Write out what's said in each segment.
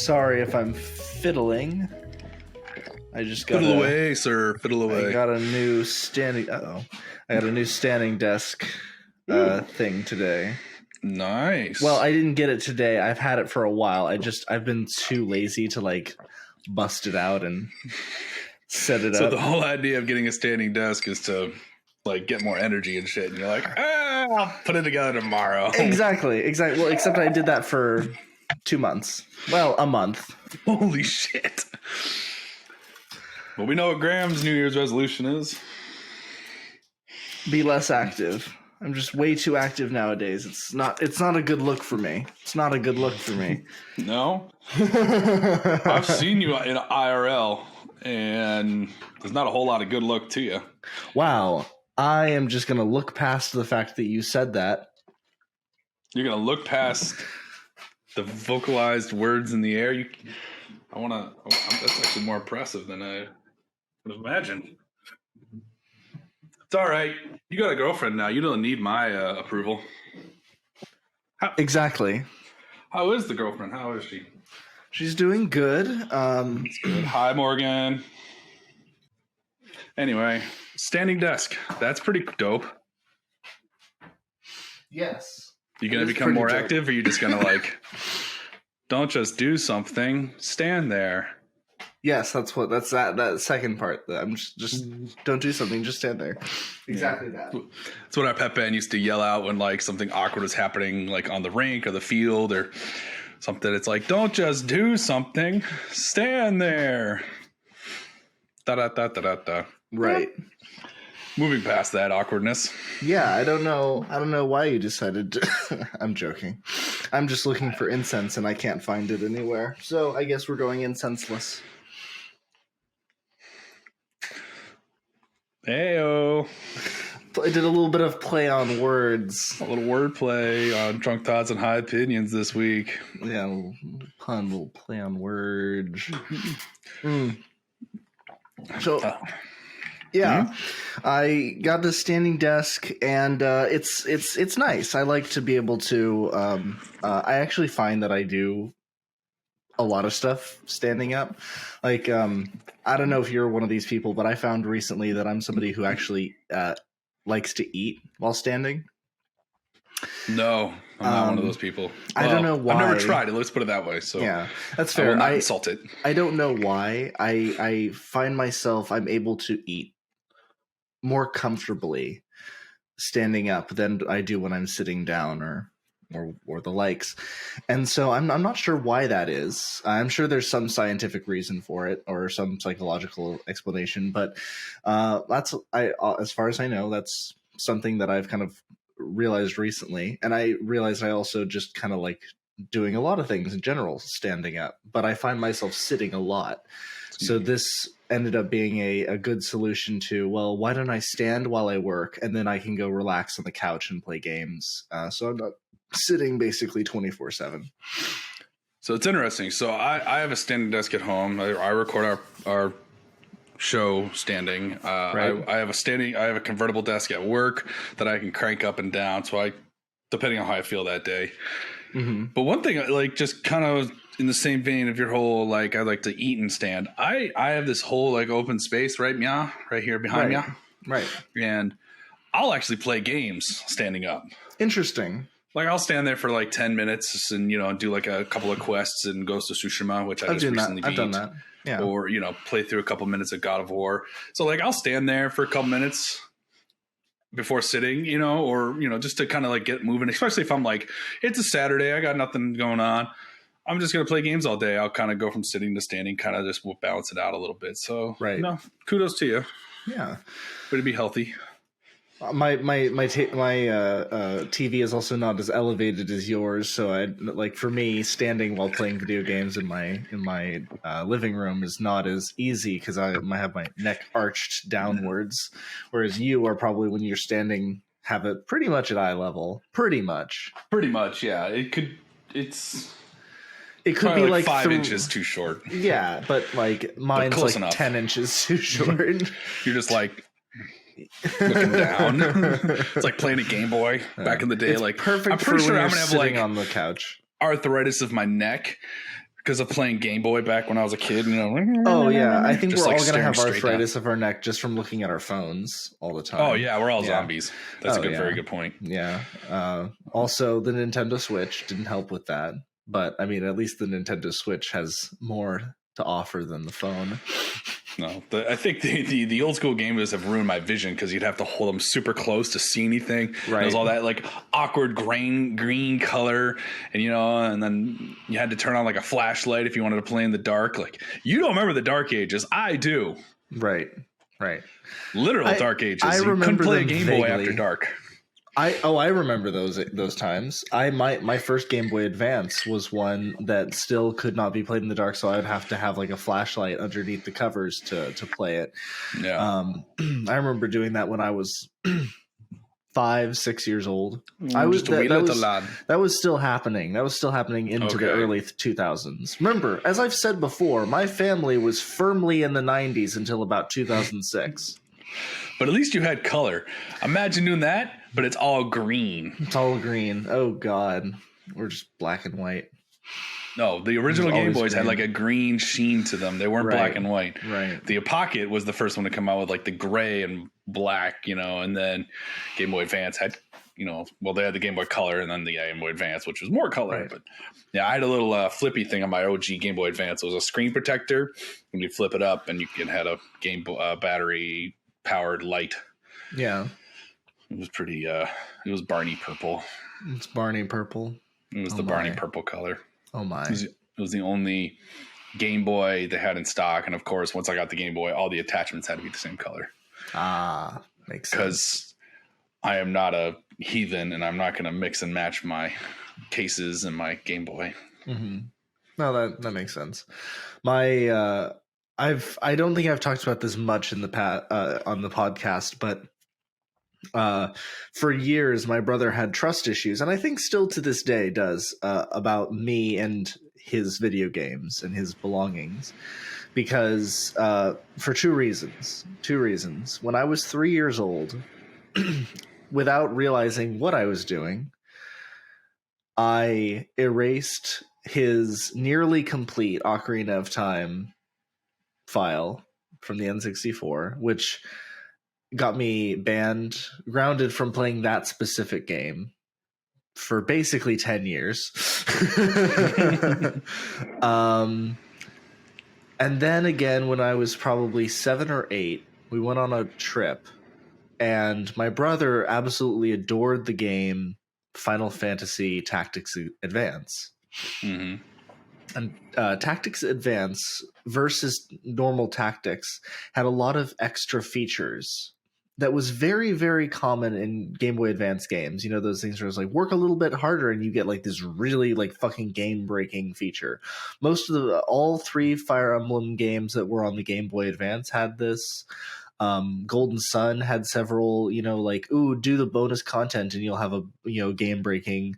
Sorry if I'm fiddling. I just got Fiddle away, sir. Fiddle away. I got a new standing. I got a new standing desk thing today. Nice. Well, I didn't get it today. I've had it for a while. I've been too lazy to like bust it out and set it up. So the whole idea of getting a standing desk is to like get more energy and shit. And you're like, I'll put it together tomorrow. Exactly. Well, except I did that for 2 months. Well, a month. Holy shit. Well, we know what Graham's New Year's resolution is. Be less active. I'm just way too active nowadays. It's not a good look for me. It's not a good look for me. No? I've seen you in IRL, and there's not a whole lot of good look to you. Wow. I am just going to look past the fact that you said that. You're going to look past the vocalized words in the air? That's actually more impressive than I would have imagined. It's all right. You got a girlfriend now. You don't need my approval. Exactly. How is the girlfriend? How is she? She's doing good. That's good. Hi, Morgan. Anyway, standing desk. That's pretty dope. Yes. You gonna become more active, or you just gonna like, don't just do something, stand there? Yes, that's that second part. That I'm just don't do something, just stand there. Exactly that. That's what our pet band used to yell out when like something awkward was happening, like on the rink or the field or something. It's like, don't just do something, stand there. Da da da da da da. Right. Moving past that awkwardness. Yeah, I don't know why you decided to. I'm joking. I'm just looking for incense and I can't find it anywhere. So I guess we're going incenseless. Heyo. I did a little bit of play on words. A little wordplay on Drunk Thoughts and High Opinions this week. Yeah, a little pun, a little play on words. So, yeah, I got this standing desk, and it's nice. I like to be able to. I actually find that I do a lot of stuff standing up. Like, I don't know if you're one of these people, but I found recently that I'm somebody who actually likes to eat while standing. No, I'm not one of those people. I don't know why. I've never tried it. Let's put it that way. So yeah, that's fair. I will not insult it. I don't know why. I find myself I'm able to eat more comfortably standing up than I do when I'm sitting down or the likes. And so I'm not sure why that is. I'm sure there's some scientific reason for it or some psychological explanation, but as far as I know, that's something that I've kind of realized recently. And I realized I also just kind of like doing a lot of things in general standing up, but I find myself sitting a lot. So this ended up being a good solution to, well, why don't I stand while I work and then I can go relax on the couch and play games. So I'm not sitting basically 24/7. So it's interesting. So I have a standing desk at home. I record our show standing. Right. I have a convertible desk at work that I can crank up and down. So depending on how I feel that day. Mm-hmm. But one thing, like just kind of in the same vein of your whole, like I like to eat and stand. I have this whole like open space right here behind me. Right. And I'll actually play games standing up. Interesting. Like I'll stand there for like 10 minutes and, do like a couple of quests in Ghost of Tsushima, which I just recently beat. I've done that. Yeah. Or, play through a couple minutes of God of War. So like I'll stand there for a couple minutes before sitting, or, just to kind of like get moving, especially if I'm like, it's a Saturday, I got nothing going on. I'm just going to play games all day. I'll kind of go from sitting to standing, kind of just balance it out a little bit. So, right. Kudos to you. Yeah. Way to be healthy. My TV is also not as elevated as yours, so for me, standing while playing video games in my living room is not as easy because I have my neck arched downwards, whereas you are probably when you're standing have it pretty much at eye level. Pretty much, yeah. It could be like 5 inches too short. Yeah, but like mine's like enough. 10 inches too short. You're just like looking down. It's like playing a Game Boy back in the day. It's like perfect. I'm pretty sure I'm gonna have sitting like on the couch arthritis of my neck because of playing Game Boy back when I was a kid. Oh yeah, I think just we're like all gonna have staring straight down. arthritis of our neck just from looking at our phones all the time. Oh yeah, we're all zombies. That's very good point. Yeah. Also, the Nintendo Switch didn't help with that, but I mean, at least the Nintendo Switch has more to offer than the phone. No, I think the old school Game Boys have ruined my vision because you'd have to hold them super close to see anything. Right. There's all that like awkward green color, and and then you had to turn on like a flashlight if you wanted to play in the dark. Like, you don't remember the Dark Ages? I do. Right. Literal Dark Ages. I remember couldn't play them Game vaguely. Boy after dark. I remember those times. My first Game Boy Advance was one that still could not be played in the dark, so I would have to have like a flashlight underneath the covers to play it. Yeah. I remember doing that when I was 5-6 years old. That was still happening. That was still happening into the early 2000s. Remember, as I've said before, my family was firmly in the 90s until about 2006. But at least you had color. Imagine doing that, but it's all green. It's all green. Oh, God. We're just black and white. No, the original Game Boys had like a green sheen to them. They weren't black and white. Right. The Pocket was the first one to come out with like the gray and black, and then Game Boy Advance had, they had the Game Boy Color and then the Game Boy Advance, which was more color. Right. But yeah, I had a little flippy thing on my OG Game Boy Advance. It was a screen protector, and you flip it up, and you had a Game Boy battery powered light. Yeah. It was pretty it was Barney purple. It's Barney purple. It was the Barney purple color. Oh my. It was the only Game Boy they had in stock, and of course once I got the Game Boy, all the attachments had to be the same color. Makes sense. Because I am not a heathen, and I'm not going to mix and match my cases and my Game Boy. Mm-hmm. No, that makes sense. I don't think I've talked about this much in the past on the podcast, but for years my brother had trust issues, and I think still to this day does, about me and his video games and his belongings, because for two reasons. When I was 3 years old, without realizing what I was doing, I erased his nearly complete Ocarina of Time file from the N64, which got me grounded from playing that specific game for basically 10 years. And then again, when I was probably 7 or 8, we went on a trip, and my brother absolutely adored the game Final Fantasy Tactics Advance. Mm-hmm. And Tactics Advance versus normal Tactics had a lot of extra features that was very, very common in Game Boy Advance games. Those things where it's like, work a little bit harder and you get like this really like fucking game-breaking feature. All 3 Fire Emblem games that were on the Game Boy Advance had this. Golden Sun had several, do the bonus content and you'll have a game breaking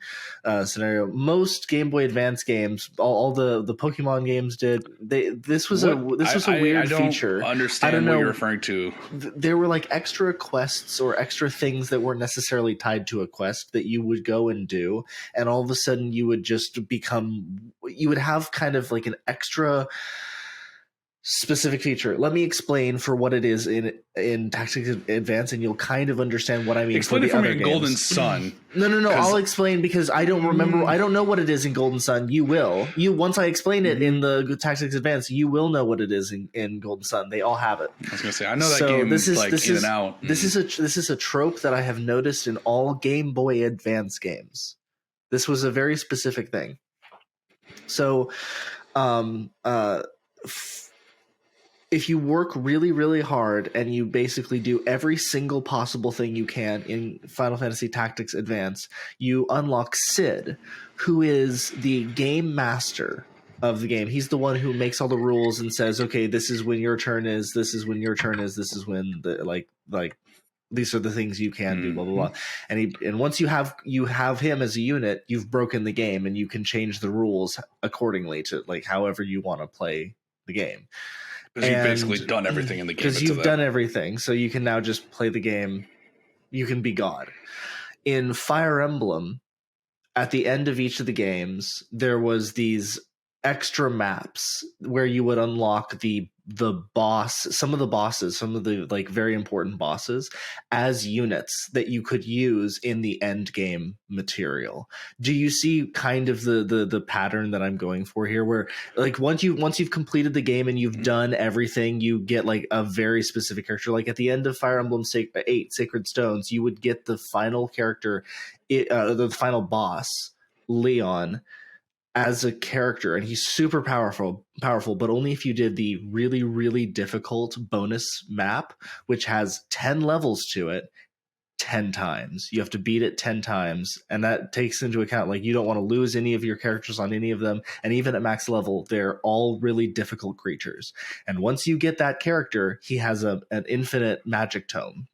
scenario. Most Game Boy Advance games, all the Pokemon games did. This was a weird feature. I don't know what you're referring to. There were like extra quests or extra things that weren't necessarily tied to a quest that you would go and do, and all of a sudden you would have kind of like an extra specific feature. Let me explain for what it is in Tactics Advance, and you'll kind of understand what I mean. Explain it for me in Golden Sun. No. I'll explain, because I don't remember. I don't know what it is in Golden Sun. You will. Once I explain it in the Tactics Advance, you will know what it is in Golden Sun. They all have it. I was gonna say, I know that game is like in and out. This is a trope that I have noticed in all Game Boy Advance games. This was a very specific thing. So, if you work really, really hard and you basically do every single possible thing you can in Final Fantasy Tactics Advance, you unlock Sid, who is the game master of the game. He's the one who makes all the rules and says, okay, this is when your turn is, this is when your turn is, this is when these are the things you can do, blah, blah, blah. And once you have him as a unit, you've broken the game, and you can change the rules accordingly to like however you want to play the game. Because you've basically done everything in the game. Because you've done everything, so you can now just play the game. You can be God. In Fire Emblem, at the end of each of the games, there was these extra maps where you would unlock some of the like very important bosses as units that you could use in the end game material. Do you see kind of the pattern that I'm going for here, where like once you've completed the game and you've done everything, you get like a very specific character? Like at the end of Fire Emblem 8 Sacred Stones, you would get the final character, the final boss, Leon, as a character, and he's super powerful, but only if you did the really, really difficult bonus map, which has 10 levels to it, 10 times. You have to beat it 10 times, and that takes into account like you don't want to lose any of your characters on any of them, and even at max level, they're all really difficult creatures. And once you get that character, he has an infinite magic tome.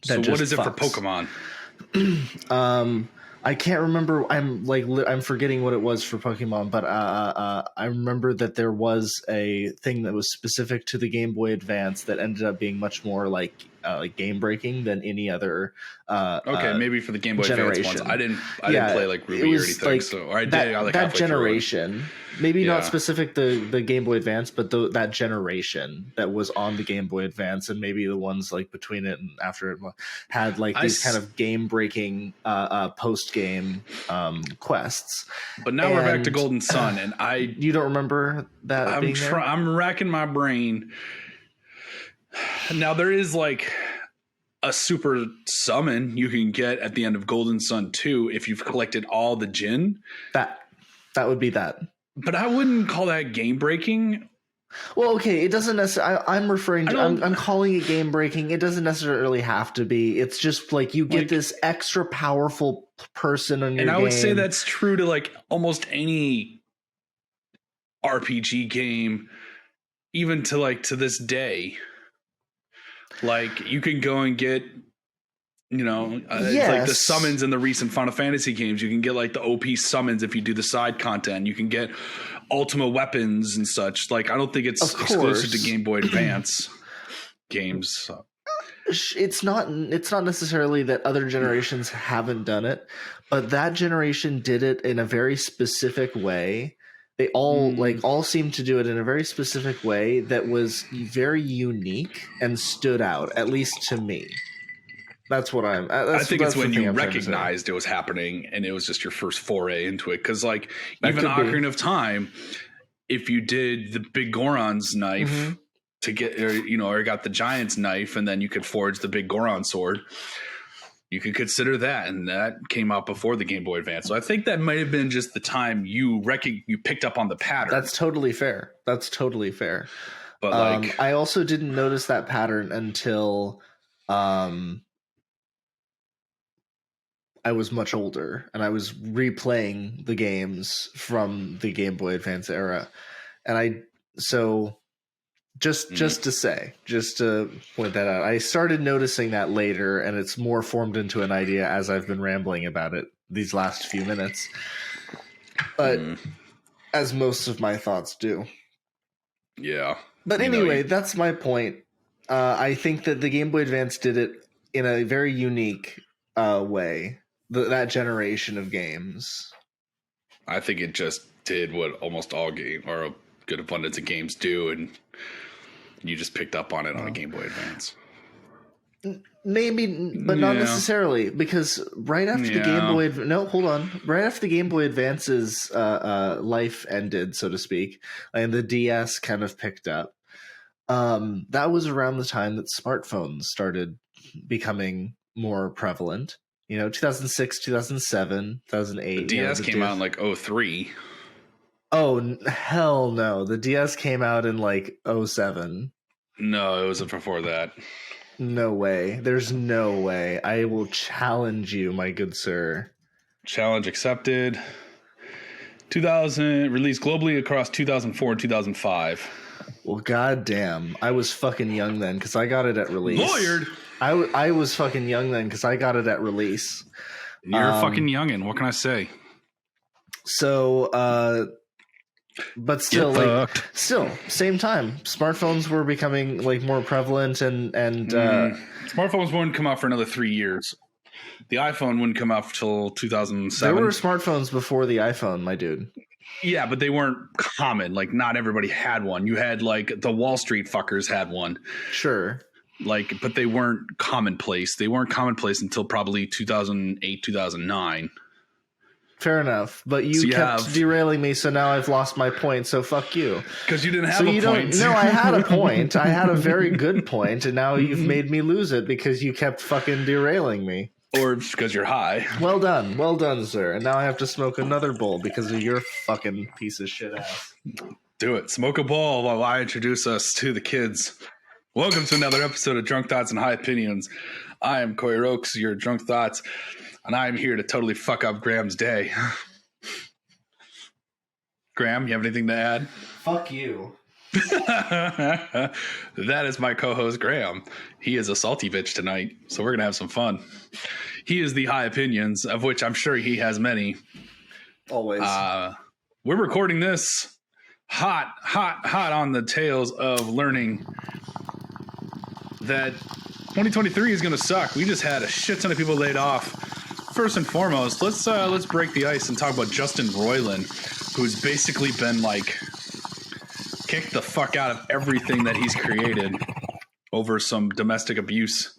So what is it for Pokemon? I can't remember. I'm forgetting what it was for Pokemon, but I remember that there was a thing that was specific to the Game Boy Advance that ended up being much more like game breaking than any other. Maybe for the Game Boy generation. Advance ones. I didn't play like Ruby or anything. Like, so or I that, did. I like that generation. Maybe not specific the Game Boy Advance, but that generation that was on the Game Boy Advance, and maybe the ones like between it and after it had like these kind of game breaking post game quests. But now we're back to Golden Sun, and you don't remember that? I'm racking my brain. Now there is like a super summon you can get at the end of Golden Sun 2 if you've collected all the Jin. That would be that. But I wouldn't call that game breaking. Well, okay, it doesn't necessarily. I'm referring to. I'm calling it game breaking. It doesn't necessarily have to be. It's just like you get this extra powerful person on your game. And I would say that's true to like almost any RPG game, even to this day. Like you can go and get, it's like the summons in the recent Final Fantasy games. You can get like the OP summons if you do the side content. You can get Ultima weapons and such. Like I don't think it's exclusive to Game Boy Advance games. So. It's not necessarily that other generations haven't done it, but that generation did it in a very specific way. They all seemed to do it in a very specific way that was very unique and stood out, at least to me. That's what I think it's when you recognized it was happening and it was just your first foray into it. Because like even Ocarina of Time, if you did the Big Goron's knife to get, or got the Giant's knife, and then you could forge the Big Goron sword, you could consider that, and that came out before the Game Boy Advance. So I think that might have been just the time you picked up on the pattern. That's totally fair. But I also didn't notice that pattern until I was much older and I was replaying the games from the Game Boy Advance era, and Just to point that out, I started noticing that later, and it's more formed into an idea as I've been rambling about it these last few minutes. But as most of my thoughts do. Yeah. But anyway, that's my point. I think that the Game Boy Advance did it in a very unique way. That generation of games. I think it just did what almost all game or a good abundance of games do, and you just picked up on it on a Game Boy Advance. Maybe, but not necessarily, because right after the Game Boy... No, hold on. Right after the Game Boy Advance's life ended, so to speak, and the DS kind of picked up, that was around the time that smartphones started becoming more prevalent. 2006, 2007, 2008. The DS came out in like 2003. Oh, hell no. The DS came out in like 2007. No, it was before that. No way. There's no way. I will challenge you, my good sir. Challenge accepted. 2000, released globally across 2004 and 2005. Well, goddamn. I was fucking young then because I got it at release. Lawyered! I was fucking young then because I got it at release. You're a fucking youngin'. What can I say? So, but still, same time. Smartphones were becoming like more prevalent, and smartphones wouldn't come out for another 3 years. The iPhone wouldn't come out till 2007. There were smartphones before the iPhone, my dude. Yeah, but they weren't common. Like, not everybody had one. You had, like, the Wall Street fuckers had one. Sure. Like, but they weren't commonplace. They weren't commonplace until probably 2008, 2009. Fair enough, but you kept derailing me, so now I've lost my point. So fuck you. Because you didn't have a point. No, I had a point. I had a very good point, and now you've made me lose it because you kept fucking derailing me. Or because you're high. Well done, sir. And now I have to smoke another bowl because of your fucking piece of shit ass. Do it. Smoke a bowl while I introduce us to the kids. Welcome to another episode of Drunk Thoughts and High Opinions. I am Corey Rokes, your Drunk Thoughts, and I'm here to totally fuck up Graham's day. Graham, you have anything to add? Fuck you. That is my co-host, Graham. He is a salty bitch tonight, so we're going to have some fun. He is the High Opinions, of which I'm sure he has many. Always. We're recording this hot on the tails of learning that 2023 is going to suck. We just had a shit ton of people laid off. First and foremost, let's break the ice and talk about Justin Roiland, who's basically been like kicked the fuck out of everything that he's created over some domestic abuse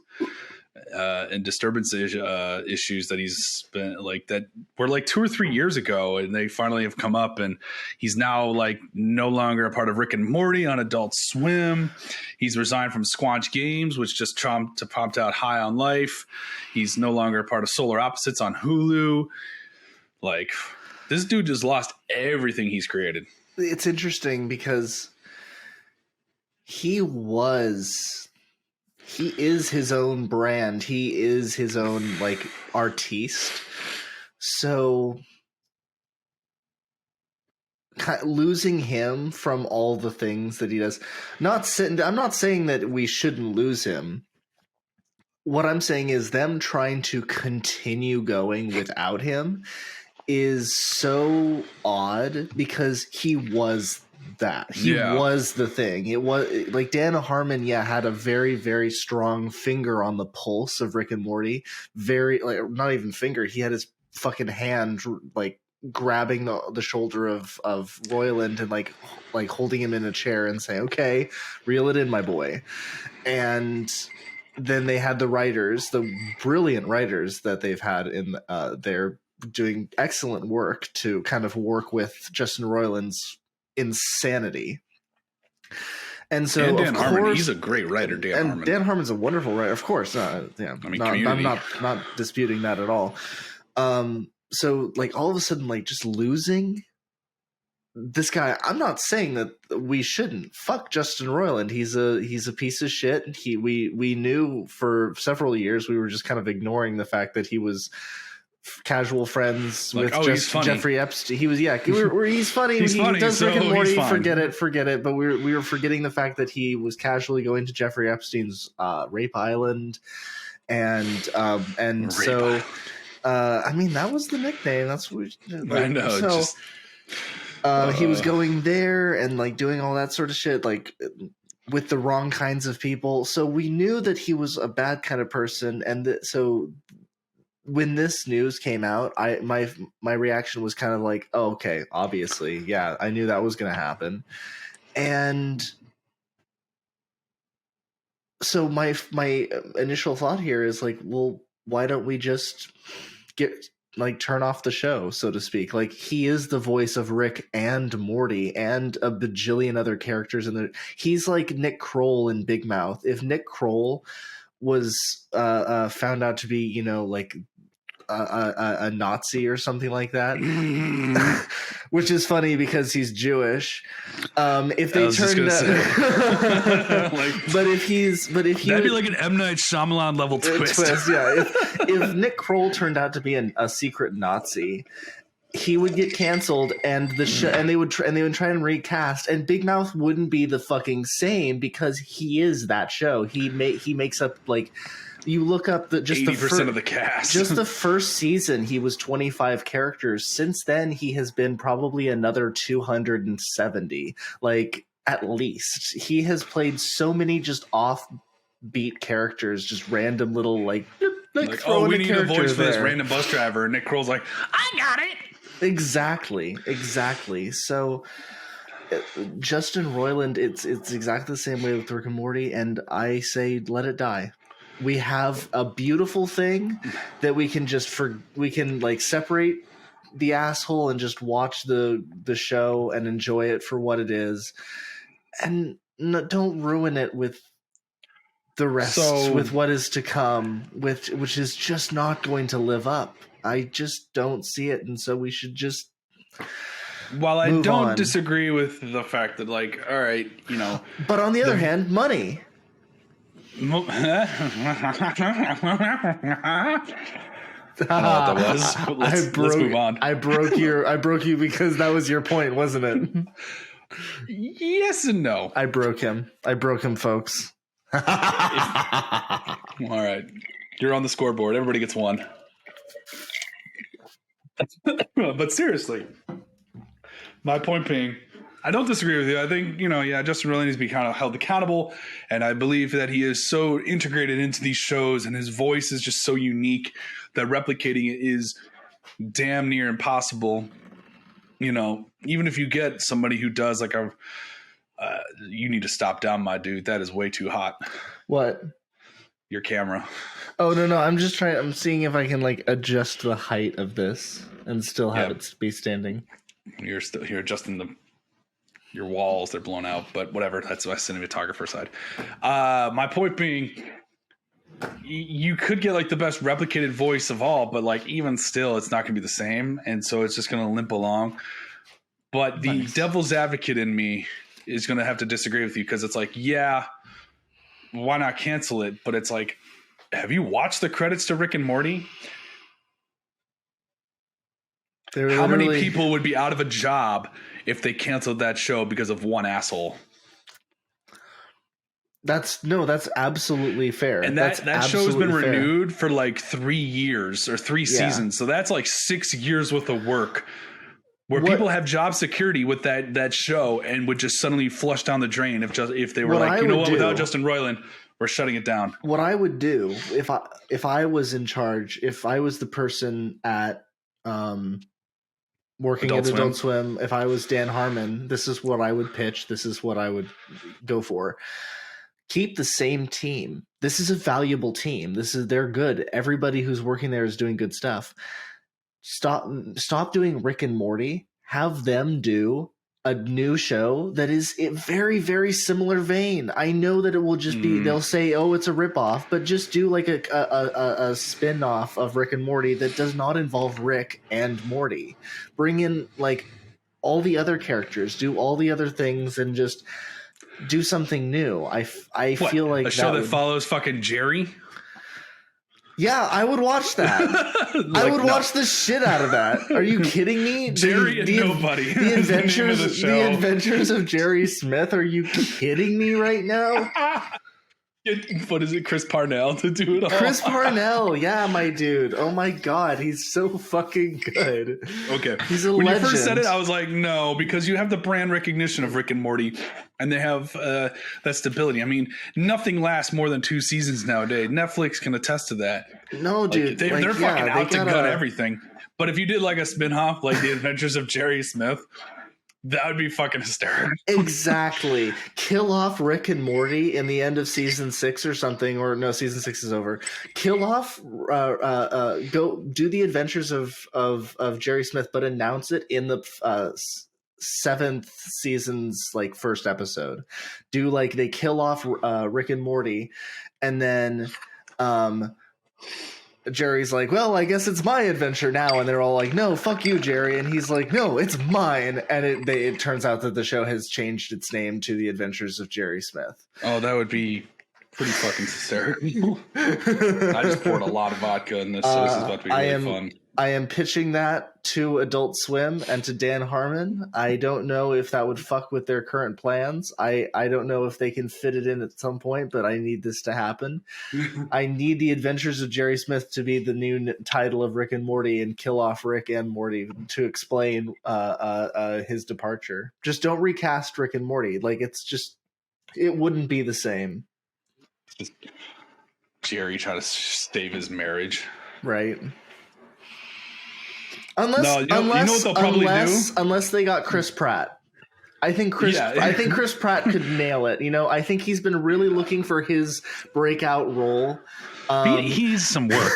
and disturbance issues that he's been like, that were like 2 or 3 years ago, and they finally have come up, and he's now like no longer a part of Rick and Morty on Adult Swim. He's resigned from Squanch Games, which just pumped out High on Life. He's no longer a part of Solar Opposites on Hulu. Like, this dude just lost everything he's created. It's interesting because he is his own brand. He is his own like artiste. So losing him from all the things that he does, I'm not saying that we shouldn't lose him. What I'm saying is them trying to continue going without him is so odd because he was that. He was the thing. It was like Dan Harmon, had a very, very strong finger on the pulse of Rick and Morty. Very, like, not even finger. He had his fucking hand like grabbing the shoulder of Roiland and like holding him in a chair and saying, "Okay, reel it in, my boy." And then they had the writers, the brilliant writers that they've had in their doing excellent work to kind of work with Justin Roiland's insanity. And so, and Dan Harmon, he's a great writer. Dan Harmon's a wonderful writer, of course. I'm not disputing that at all. So like all of a sudden, like just losing this guy, I'm not saying that we shouldn't fuck Justin Roiland. He's a piece of shit. We knew for several years, we were just kind of ignoring the fact that he was casual friends with Jeffrey Epstein. He was he's funny. He does Rick and Morty. Forget it. But we were forgetting the fact that he was casually going to Jeffrey Epstein's Rape Island, and so I mean that was the nickname. That's what I know. He was going there and like doing all that sort of shit, like with the wrong kinds of people. So we knew that he was a bad kind of person, and so when this news came out, my reaction was kind of like, oh, okay, obviously, yeah, I knew that was going to happen. And so my initial thought here is like, well, why don't we just turn off the show, so to speak? Like, he is the voice of Rick and Morty and a bajillion other characters in there. He's like Nick Kroll in Big Mouth. If Nick Kroll was found out to be, like a Nazi or something like that, which is funny because he's Jewish. If they turned but if that'd be like an M. Night Shyamalan level twist. Yeah. If Nick Kroll turned out to be a secret Nazi, he would get canceled, and and they would try and recast, and Big Mouth wouldn't be the fucking same because he is that show. He makes up like. You look up just 80% of the cast. Just the first season, he was 25 characters. Since then, he has been probably another 270, like at least. He has played so many just offbeat characters, just random little like oh, we need a voice for this random bus driver. And Nick Kroll's like, I got it. Exactly. So Justin Roiland, it's exactly the same way with Rick and Morty, and I say let it die. We have a beautiful thing that we can we can like separate the asshole and just watch the show and enjoy it for what it is, and don't ruin it with the rest, with what is to come, which is just not going to live up. I just don't see it, and so we should just. While I don't disagree with the fact that, like, all right, you know, but on the other hand, money. I don't know what that was. Let's move on. I broke you because that was your point, wasn't it? Yes and no. I broke him, folks. All right, you're on the scoreboard. Everybody gets one. But seriously, my point being, I don't disagree with you. I think, Justin Roiland needs to be kind of held accountable, and I believe that he is so integrated into these shows, and his voice is just so unique that replicating it is damn near impossible. Even if you get somebody who does like you need to stop down, my dude. That is way too hot. What? Your camera. Oh, no. I'm seeing if I can like adjust the height of this and still have it be standing. You're adjusting your walls, they're blown out, but whatever. That's my cinematographer side. My point being, you could get like the best replicated voice of all, but like even still, it's not going to be the same, and so it's just going to limp along. But the devil's advocate in me is going to have to disagree with you, because it's like, yeah, why not cancel it? But it's like, have you watched the credits to Rick and Morty? How many people would be out of a job if they canceled that show because of one asshole? That's absolutely fair. And that show has been renewed for like 3 years or 3 seasons. So that's like 6 years worth of work where people have job security with that show and would just suddenly flush down the drain if they were like, without Justin Roiland, we're shutting it down. What I would do if I was in charge, if I was the person at working at Adult Swim, if I was Dan Harmon, this is what I would pitch. This is what I would go for. Keep the same team. This is a valuable team. They're good. Everybody who's working there is doing good stuff. Stop doing Rick and Morty. Have them do a new show that is a very, very similar vein. I know that it will just be, they'll say, oh, it's a ripoff, but just do like a spin-off of Rick and Morty that does not involve Rick and Morty. Bring in like all the other characters, do all the other things, and just do something new. I feel like a show that follows fucking Jerry. Yeah, I would watch that. I would watch the shit out of that. Are you kidding me? Jerry and Nobody. The Adventures of Jerry Smith. Are you kidding me right now? What is it, Chris Parnell to do it all? Chris Parnell, yeah, my dude. Oh my god, he's so fucking good. Okay. He's a when legend. You first said it, I was like, no, because you have the brand recognition of Rick and Morty, and they have that stability. I mean, nothing lasts more than 2 seasons nowadays. Netflix can attest to that. No, dude. They're fucking out to gut everything. But if you did like a spin-off, like The Adventures of Jerry Smith, that would be fucking hysterical. Exactly. Kill off Rick and Morty in the end of season 6 or something, or no, season 6 is over. Kill off, go do the Adventures of Jerry Smith, but announce it in the 7th season's like first episode. Do like they kill off Rick and Morty, and then Jerry's like, well, I guess it's my adventure now. And they're all like, no, fuck you, Jerry. And he's like, no, it's mine. And it turns out that the show has changed its name to The Adventures of Jerry Smith. Oh, that would be pretty fucking hysterical. I just poured a lot of vodka in this, so this is about to be really fun. I am pitching that to Adult Swim and to Dan Harmon. I don't know if that would fuck with their current plans. I don't know if they can fit it in at some point, but I need this to happen. I need The Adventures of Jerry Smith to be the new title of Rick and Morty, and kill off Rick and Morty to explain his departure. Just don't recast Rick and Morty. Like, it wouldn't be the same. Just Jerry trying to save his marriage. Right. Unless, No, you know what they'll probably do? Unless they got Chris Pratt. I think Chris Pratt could nail it. I think he's been really looking for his breakout role. He needs some work.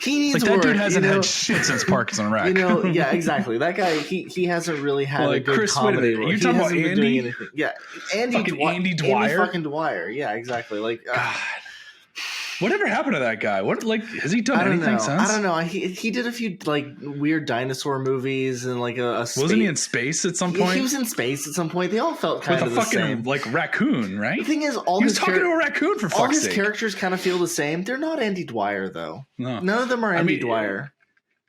He needs that work. Dude hasn't had shit since Parks and Rec. Yeah, exactly. That guy, he hasn't really had a good Chris, comedy role. You're talking about Andy? Yeah, Andy Dwyer. Andy fucking Dwyer. Yeah, exactly. God. Whatever happened to that guy? Has he done anything since? I don't know. He did a few weird dinosaur movies and a space. Wasn't he in space at some point? Yeah, he was in space at some point. They all felt kind of the same. With a fucking raccoon, right? The thing is, he was talking to a raccoon for fuck's sake. All his characters kind of feel the same. They're not Andy Dwyer though. No. None of them are Andy Dwyer.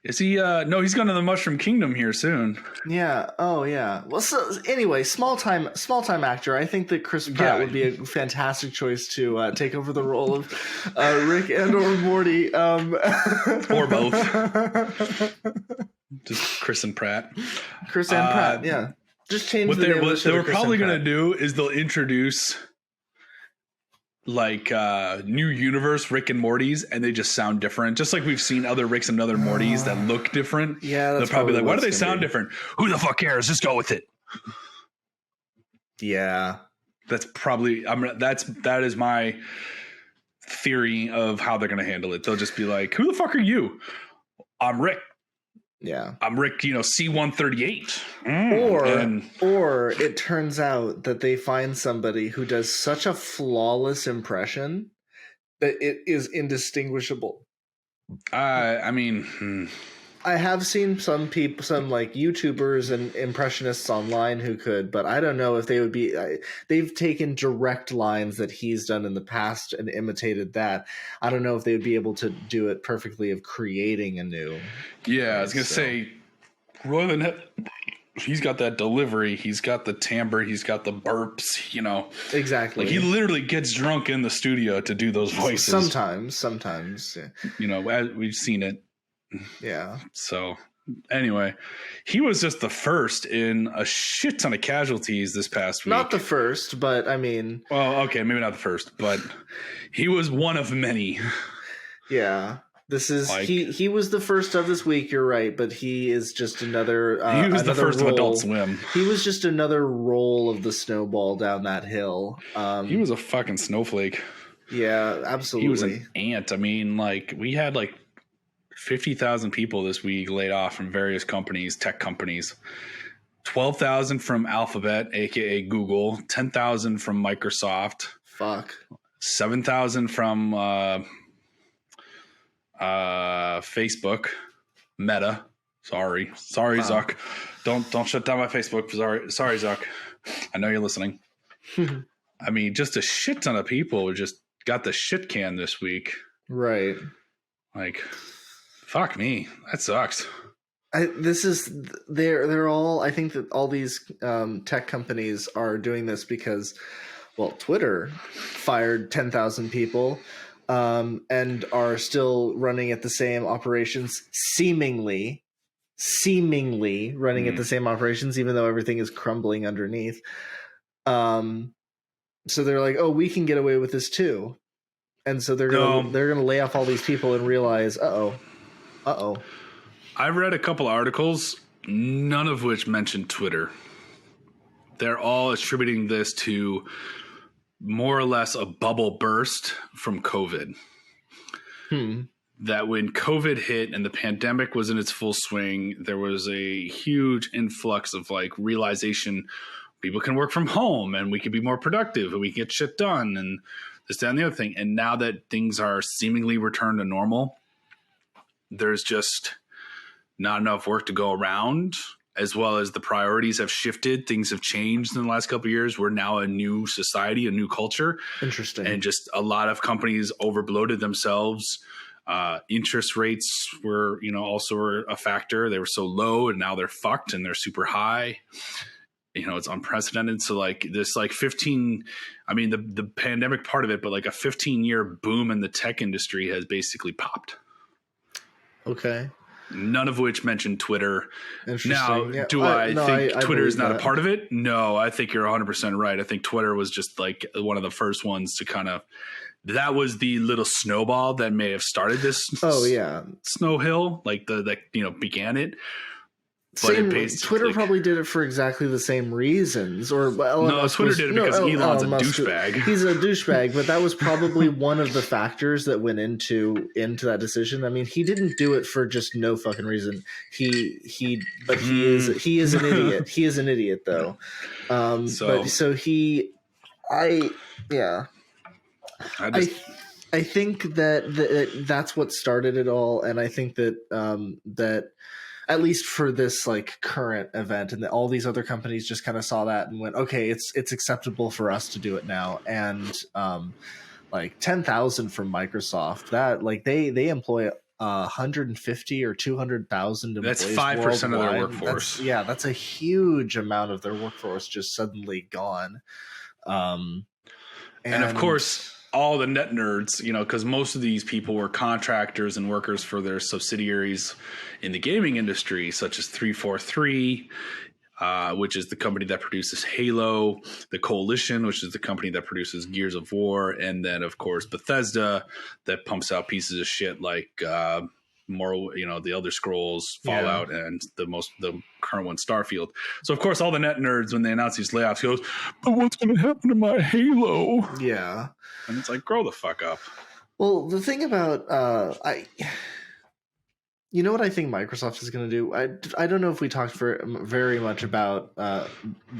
Is he? No, he's going to the Mushroom Kingdom here soon. Yeah. Oh, yeah. Well, so anyway, small time actor. I think that Chris Pratt would be a fantastic choice to take over the role of Rick and or Morty, or both. Just Chris and Pratt. Pratt. Yeah. Just change the name. What they were probably going to do is they'll introduce new universe Rick and Mortys, and they just sound different, just like we've seen other Ricks and other Mortys that look different. Yeah, they'll probably be like, why do they sound different? Who the fuck cares? Just go with it. Yeah, that's probably that is my theory of how they're going to handle it. They'll just be like, who the fuck are you? I'm Rick. Yeah, I'm Rick, C-138. Or it turns out that they find somebody who does such a flawless impression that it is indistinguishable. I have seen some people, some YouTubers and impressionists online who could, but I don't know if they would be. They've taken direct lines that he's done in the past and imitated that. I don't know if they would be able to do it perfectly of creating a new. Yeah, I was gonna say, Roiland, he's got that delivery, he's got the timbre, he's got the burps. Exactly. He literally gets drunk in the studio to do those voices. Sometimes. Yeah. As we've seen it. Yeah. So anyway, he was just the first in a shit ton of casualties this past week. Not the first, but I mean. Well, okay, maybe not the first, but he was one of many. Yeah. This is he was the first of this week. You're right, but he is just another. He was the first of Adult Swim. He was just another roll of the snowball down that hill. He was a fucking snowflake. Yeah, absolutely. He was an ant. I mean, we had 50,000 people this week laid off from various companies, tech companies. 12,000 from Alphabet, aka Google. 10,000 from Microsoft. Fuck. 7,000 from Facebook, Meta. Sorry, wow. Zuck. Don't shut down my Facebook. Sorry, Zuck. I know you're listening. I mean, just a shit ton of people just got the shit can this week. Right. Fuck me. That sucks. They're all. I think that all these tech companies are doing this because, Twitter fired 10,000 people. And are still running at the same operations, seemingly running at the same operations, even though everything is crumbling underneath. So they're like, oh, we can get away with this too. And so they're gonna lay off all these people and realize, uh-oh. I read a couple articles, none of which mentioned Twitter. They're all attributing this to more or less a bubble burst from COVID. That when COVID hit and the pandemic was in its full swing, there was a huge influx of realization people can work from home and we can be more productive and we can get shit done and this, that, and the other thing. And now that things are seemingly returned to normal, there's just not enough work to go around, as well as the priorities have shifted. Things have changed in the last couple of years. We're now a new society, a new culture. Interesting. And just a lot of companies overbloated themselves. Interest rates were, also a factor. They were so low and now they're fucked and they're super high. It's unprecedented. So this 15, the pandemic part of it, but a 15-year boom in the tech industry has basically popped. Okay. None of which mentioned Twitter. Now, yeah. do I think Twitter is not a part of it? No, I think you're 100% right. I think Twitter was just one of the first ones to kind of that was the little snowball that may have started this. Oh yeah, snow hill, like began it. But Twitter probably did it for exactly the same reasons. Or Twitter did it because Elon's a douchebag. He's a douchebag, but that was probably one of the factors that went into that decision. I mean, he didn't do it for just no fucking reason. He is an idiot. He is an idiot though. I think that's what started it all, and I think that at least for this like current event, and all these other companies just kind of saw that and went, okay, it's acceptable for us to do it now. And like 10,000 from Microsoft, that like they employ 150 or 200,000 employees. That's 5% of their workforce. That's a huge amount of their workforce just suddenly gone. And of course, all the net nerds, because most of these people were contractors and workers for their subsidiaries in the gaming industry, such as 343, which is the company that produces Halo, the Coalition, which is the company that produces Gears of War, and then, of course, Bethesda, that pumps out pieces of shit like the Elder Scrolls, Fallout, and the current one, Starfield. So, of course, all the net nerds, when they announce these layoffs, goes, but what's going to happen to my Halo? Yeah. And it's like, grow the fuck up. Well, the thing about you know what I think Microsoft is going to do? I don't know if we talked very much about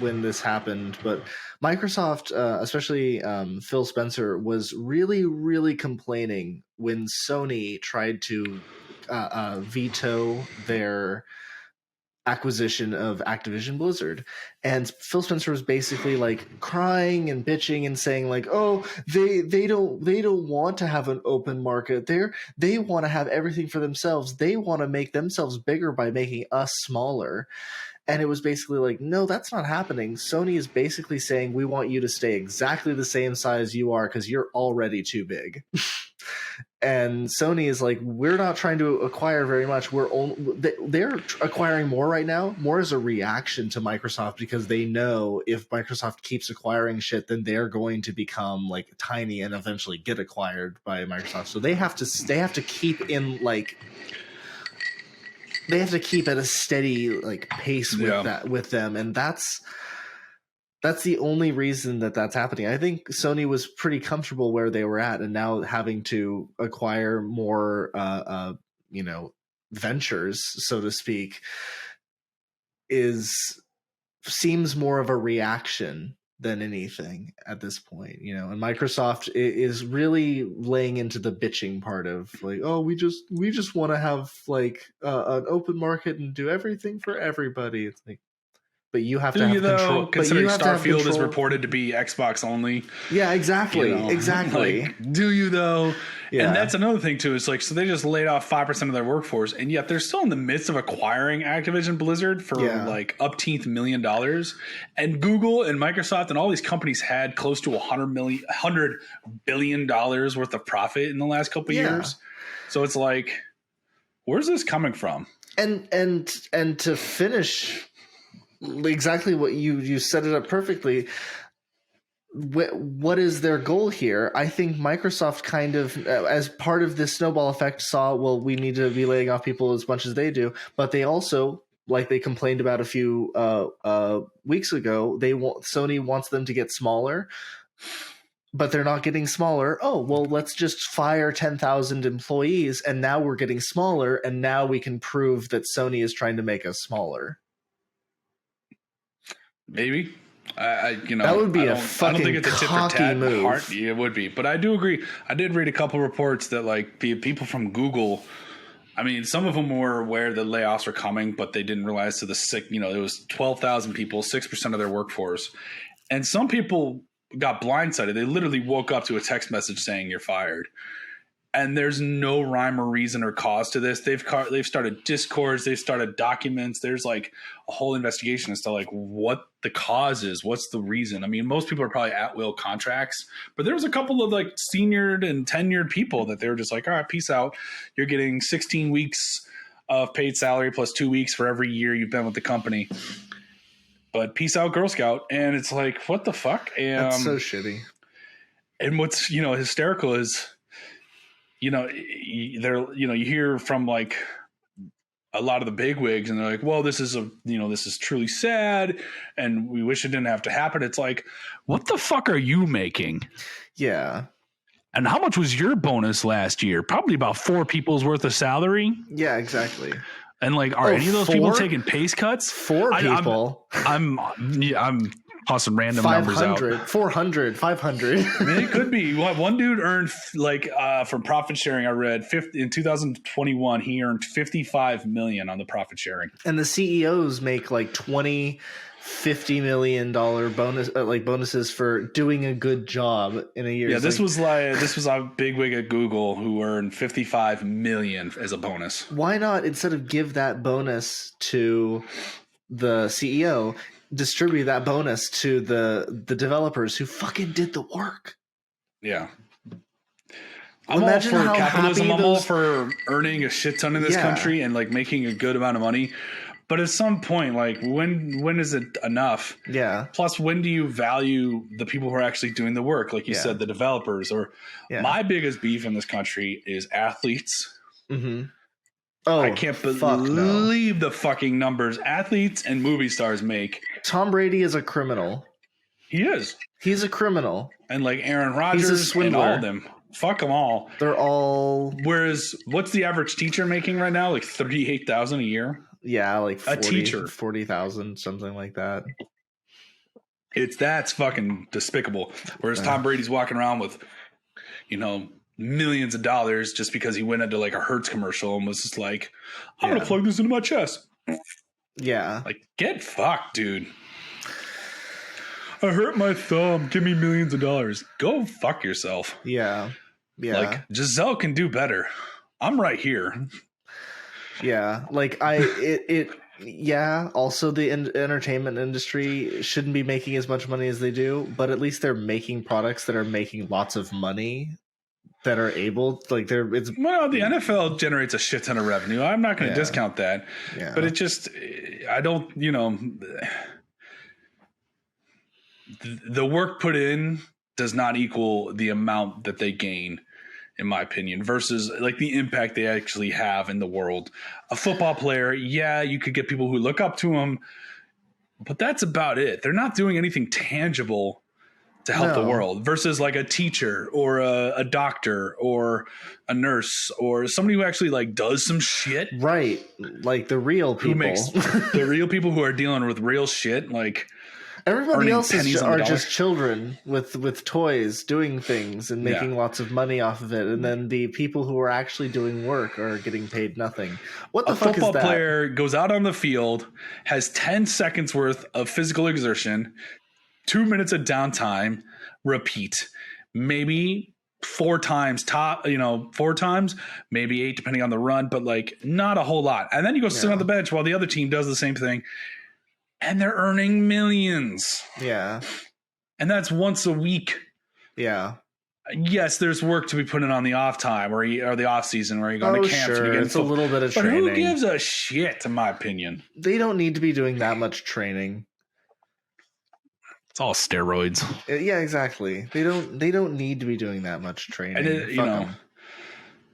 when this happened, but Microsoft, especially Phil Spencer, was really, really complaining when Sony tried to veto their acquisition of Activision Blizzard. And Phil Spencer was basically like crying and bitching and saying like, oh, they don't want to have an open market. They want to have everything for themselves. They want to make themselves bigger by making us smaller. And it was basically like, no, that's not happening. Sony is basically saying, we want you to stay exactly the same size you are because you're already too big. And Sony is like, we're not trying to acquire very much. They're acquiring more right now, more as a reaction to Microsoft, because they know if Microsoft keeps acquiring shit, then they're going to become like tiny and eventually get acquired by Microsoft. So they have to keep in like, they have to keep at a steady like pace with them, and that's the only reason that's happening. I think Sony was pretty comfortable where they were at, and now having to acquire more ventures, so to speak, seems more of a reaction than anything at this point, and Microsoft is really laying into the bitching part of like, oh, we just want to have like an open market and do everything for everybody. It's like, but you have to have control. Considering Starfield is reported to be Xbox only. Yeah, exactly. Exactly. Like, do you though? Yeah. And that's another thing too. Is like, so they just laid off 5% of their workforce, and yet they're still in the midst of acquiring Activision Blizzard for like upteenth $1 million. And Google and Microsoft and all these companies had close to $100 billion worth of profit in the last couple of years. So it's like, where's this coming from? And to finish. Exactly what you set it up perfectly. What is their goal here? I think Microsoft kind of, as part of this snowball effect, saw, well, we need to be laying off people as much as they do, but they also, like they complained about a few weeks ago, Sony wants them to get smaller, but they're not getting smaller. Oh, well, let's just fire 10,000 employees, and now we're getting smaller, and now we can prove that Sony is trying to make us smaller. Maybe. That would be a fucking I don't think it's a tit for tat move. Yeah, it would be. But I do agree. I did read a couple reports that like people from Google, I mean, some of them were aware that layoffs were coming, but they didn't realize it was 12,000 people, 6% of their workforce. And some people got blindsided. They literally woke up to a text message saying you're fired. And there's no rhyme or reason or cause to this. They've started discords. They've started documents. There's like a whole investigation as to like what the cause is. What's the reason? I mean, most people are probably at will contracts, but there was a couple of like seniored and tenured people that they were just like, all right, peace out. You're getting 16 weeks of paid salary plus 2 weeks for every year you've been with the company. But peace out, Girl Scout. And it's like, what the fuck? That's so shitty. And what's, hysterical is, you hear from like a lot of the bigwigs, and they're like, well, this is truly sad, and we wish it didn't have to happen. It's like, what the fuck are you making? Yeah. And how much was your bonus last year? Probably about 4 people's worth of salary. Yeah, exactly. And like, are any of those 4? people taking pay cuts? 4 people. I'm tossing random numbers out. 400, 500. I mean, it could be. One dude earned from profit sharing. I read in 2021, he earned $55 million on the profit sharing. And the CEOs make like $50 million bonuses for doing a good job in a year. Yeah, this was a bigwig at Google who earned $55 million as a bonus. Why not, instead of give that bonus to the CEO, distribute that bonus to the developers who fucking did the work? Yeah. I'm all for capitalism. I'm all for earning a shit ton in this country and like making a good amount of money. But at some point, like when is it enough? Yeah. Plus, when do you value the people who are actually doing the work? Like you said, the developers. Or my biggest beef in this country is athletes. Mm-hmm. Oh, I can't believe the fucking numbers athletes and movie stars make. Tom Brady is a criminal. He is. He's a criminal. And like Aaron Rodgers and all of them. Fuck them all. They're all. Whereas, what's the average teacher making right now? Like $38,000 a year. Yeah, like 40, a teacher, 40,000, something like that. That's fucking despicable. Whereas Tom Brady's walking around with, millions of dollars just because he went into like a Hertz commercial and was just like, I'm gonna plug this into my chest. Yeah, like get fucked, dude. I hurt my thumb. Give me millions of dollars. Go fuck yourself. Yeah. Like Giselle can do better. I'm right here. Yeah, like also the entertainment industry shouldn't be making as much money as they do, but at least they're making products that are making lots of money that are able, like the NFL generates a shit ton of revenue. I'm not going to discount that, but it just, I don't, the work put in does not equal the amount that they gain, in my opinion, versus like the impact they actually have in the world. A football player, you could get people who look up to him, but that's about it. They're not doing anything tangible to help the world, versus like a teacher or a doctor or a nurse or somebody who actually like does some shit. Right. Like the real people. The real people who are dealing with real shit, like everybody else are just children with toys doing things and making lots of money off of it. And then the people who are actually doing work are getting paid nothing. What the fuck is that? A football player goes out on the field, has 10 seconds worth of physical exertion, 2 minutes of downtime, repeat. Maybe 4 times, maybe 8 depending on the run, but like not a whole lot. And then you go sit on the bench while the other team does the same thing. And they're earning millions. Yeah. And that's once a week. Yeah. Yes, there's work to be put in on the off time or the off season where you go to camps. Sure. And you get it's a little bit of training. But who gives a shit, in my opinion? They don't need to be doing that much training. It's all steroids. Yeah, exactly. They don't need to be doing that much training. And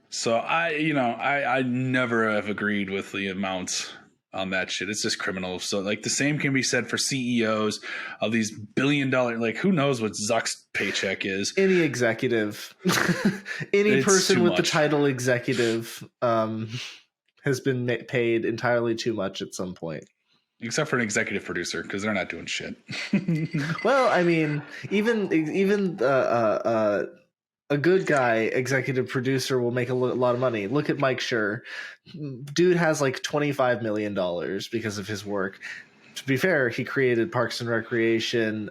so I never have agreed with the amounts on that shit. It's just criminal. So like the same can be said for CEOs of these billion-dollar, like who knows what Zuck's paycheck is. Any executive, person with the title executive has been paid entirely too much at some point. Except for an executive producer, because they're not doing shit. Well, I mean, even a good guy executive producer will make a lot of money. Look at Mike Schur. Dude has like $25 million because of his work. To be fair, he created Parks and Recreation,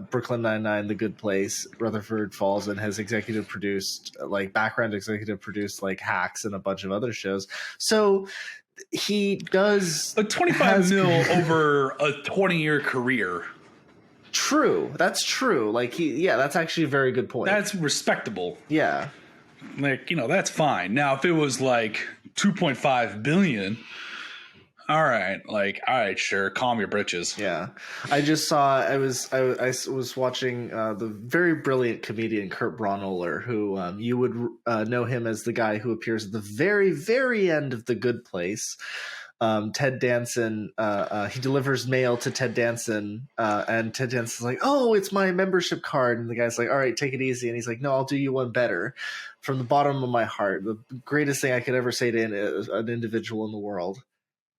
Brooklyn Nine-Nine, The Good Place, Rutherford Falls, and has executive produced, like like Hacks and a bunch of other shows. So he does a 25 mil over a 20-year career. True. That's true. Like that's actually a very good point. That's respectable. Yeah. Like, that's fine. Now, if it was like 2.5 billion, all right, like, all right, sure, calm your britches. Yeah, I just saw. I was watching the very brilliant comedian Kurt Braunohler, who you would know him as the guy who appears at the very, very end of The Good Place. Ted Danson, he delivers mail to Ted Danson, and Ted Danson's like, "Oh, it's my membership card," and the guy's like, "All right, take it easy," and he's like, "No, I'll do you one better." From the bottom of my heart, the greatest thing I could ever say to an individual in the world.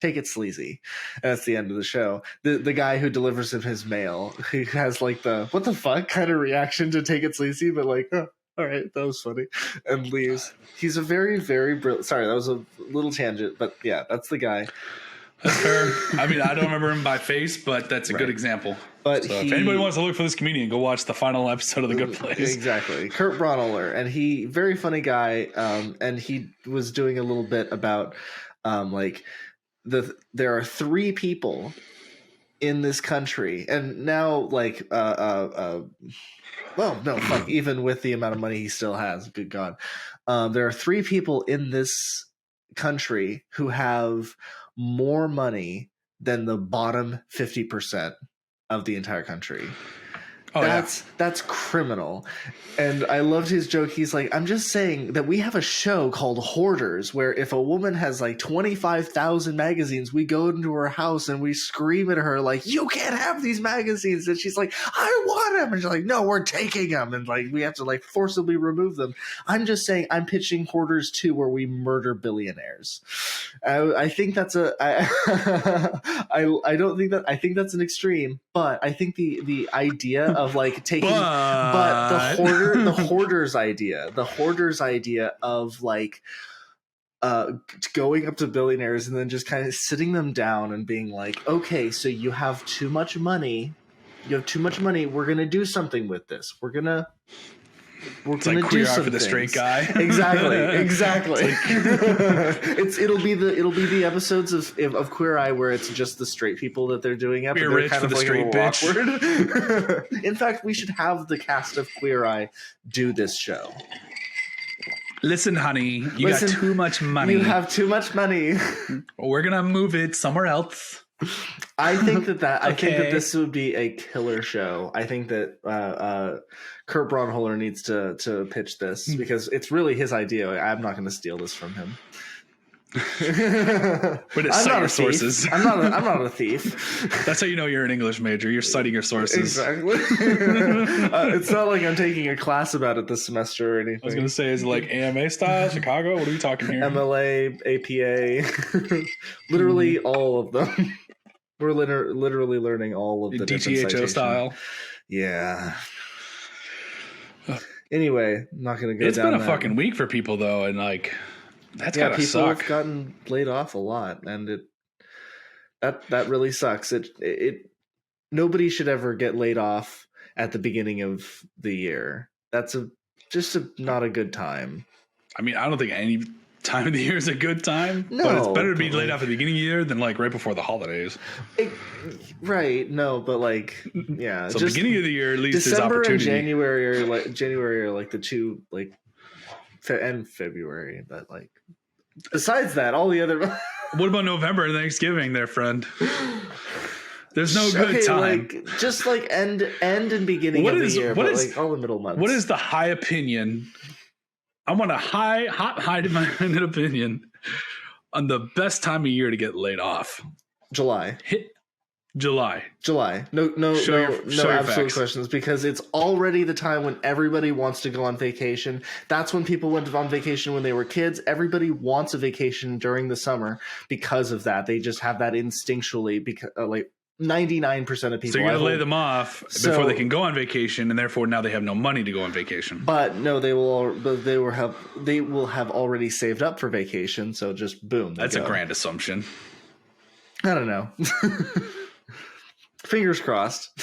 Take it sleazy. And that's the end of the show. The guy who delivers him his mail, he has like the what the fuck kind of reaction to take it sleazy, but like, oh, all right, that was funny, and leaves. He's a very, very brilliant. Sorry, that was a little tangent, but yeah, that's the guy. That's fair. I mean, I don't remember him by face, but that's a good example. But so if anybody wants to look for this comedian, go watch the final episode of The Good Place. Exactly. Kurt Braunohler, and he very funny guy, and he was doing a little bit about like there are 3 people in this country, and now like well, no, fuck, even with the amount of money he still has, good God, there are 3 people in this country who have more money than the bottom 50% of the entire country. Oh, that's criminal. And I loved his joke. He's like, I'm just saying that we have a show called Hoarders, where if a woman has like 25,000 magazines, we go into her house and we scream at her like, you can't have these magazines. And she's like, I want them. And she's like, no, we're taking them. And like, we have to like forcibly remove them. I'm just saying, I'm pitching Hoarders 2 where we murder billionaires. I think that's I don't think that, I think that's an extreme, but I think the idea of like taking, but the hoarders idea of like going up to billionaires and then just kind of sitting them down and being like, okay, so you have too much money, we're gonna do something with this, we're gonna like Queer Eye for the Straight Guy. Exactly. It'll be the episodes of Queer Eye where it's just the straight people that they're doing it. We're rich kind for the like straight bitch. Awkward. In fact, we should have the cast of Queer Eye do this show. Listen, honey, you got too much money. You have too much money. We're gonna move it somewhere else. I think that this would be a killer show. I think that Kurt Braunohler needs to pitch this because it's really his idea. I'm not going to steal this from him. But it's cite your sources. I'm not a thief. That's how you know you're an English major. You're citing your sources. Exactly. It's not like I'm taking a class about it this semester or anything. I was going to say, is it like AMA style, Chicago? What are we talking here? MLA, APA, literally all of them. We're literally learning all of the DTHO style. Yeah. Anyway, I'm not going to go it's down been a fucking week for people, though, and like, that's gotta people suck. Have gotten laid off a lot, and that really sucks. It nobody should ever get laid off at the beginning of the year. That's just not a good time. I mean, I don't think any time of the year is a good time, but it's better to be laid off at the beginning of the year than like right before the holidays. Right. No, but like, yeah. So just beginning of the year, at least December there's opportunity. And January are like the two, like, and February, but like, besides that, all the other. What about November and Thanksgiving there, friend? There's no good time. Like, just like end and beginning of the year, but like all the middle months. What is the high opinion? I want a high-minded opinion on the best time of year to get laid off. July. July. No absolute questions, because it's already the time when everybody wants to go on vacation. That's when people went on vacation when they were kids. Everybody wants a vacation during the summer because of that. They just have that instinctually, because like 99% of people. So you're gonna lay them off before they can go on vacation, and therefore now they have no money to go on vacation. But no, they will have already saved up for vacation. So just boom. That's a grand assumption. I don't know. Fingers crossed.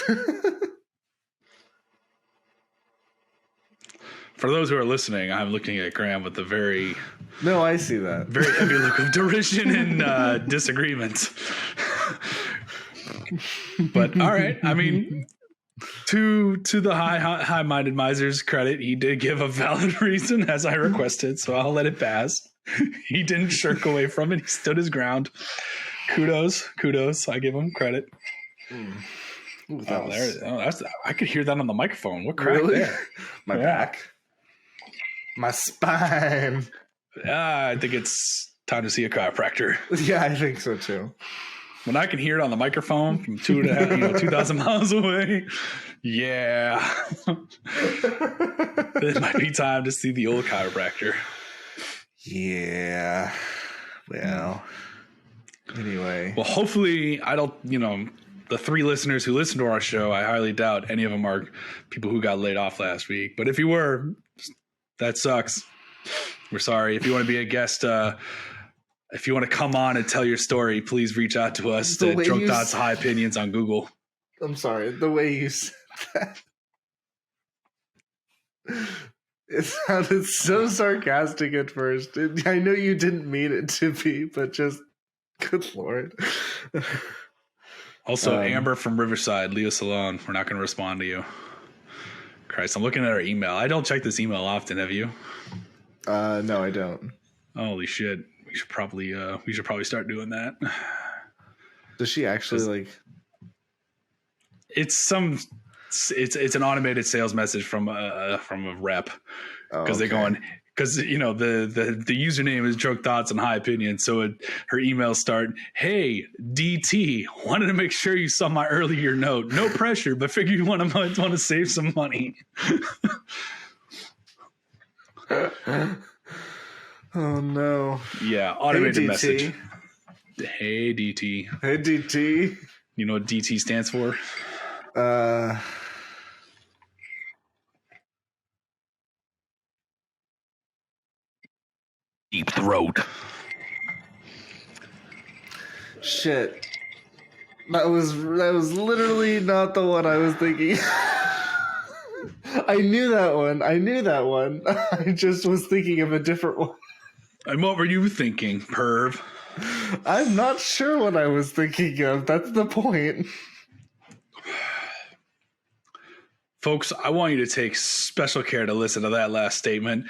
For those who are listening, I'm looking at Graham with a very I see that very heavy look of derision and disagreement. But all right, I mean, to the high-minded miser's credit, he did give a valid reason as I requested, so I'll let it pass. He didn't shirk away from it. He stood his ground. Kudos. I give him credit. Ooh, I could hear that on the microphone. What crack really? there? My back. My spine. I think it's time to see a chiropractor. Yeah, I think so too. When I can hear it on the microphone from 2,000 miles away, yeah, it might be time to see the old chiropractor. Yeah. Well. Anyway. Well, hopefully, the 3 listeners who listen to our show, I highly doubt any of them are people who got laid off last week. But if you were, that sucks. We're sorry. If you want to be a guest, if you want to come on and tell your story, please reach out to us at Drunk Thoughts High Opinions on Google. I'm sorry. The way you said that. It sounded so sarcastic at first. I know you didn't mean it to be, but just, good Lord. Also, Amber from Riverside, leave us alone. We're not going to respond to you. Christ, I'm looking at our email. I don't check this email often. Have you? No, I don't. Holy shit. We should probably start doing that. Does she actually It's an automated sales message from a rep because they're going because the username is Drunk Thoughts and High Opinions, so her emails start, "Hey DT, wanted to make sure you saw my earlier note. No pressure, but figure you want to save some money." Oh no! Yeah, automated message. Hey DT. Hey DT. You know what DT stands for? Deep throat. Shit. That was literally not the one I was thinking. I knew that one. I just was thinking of a different one. And what were you thinking, perv? I'm not sure what I was thinking of. That's the point. Folks, I want you to take special care to listen to that last statement,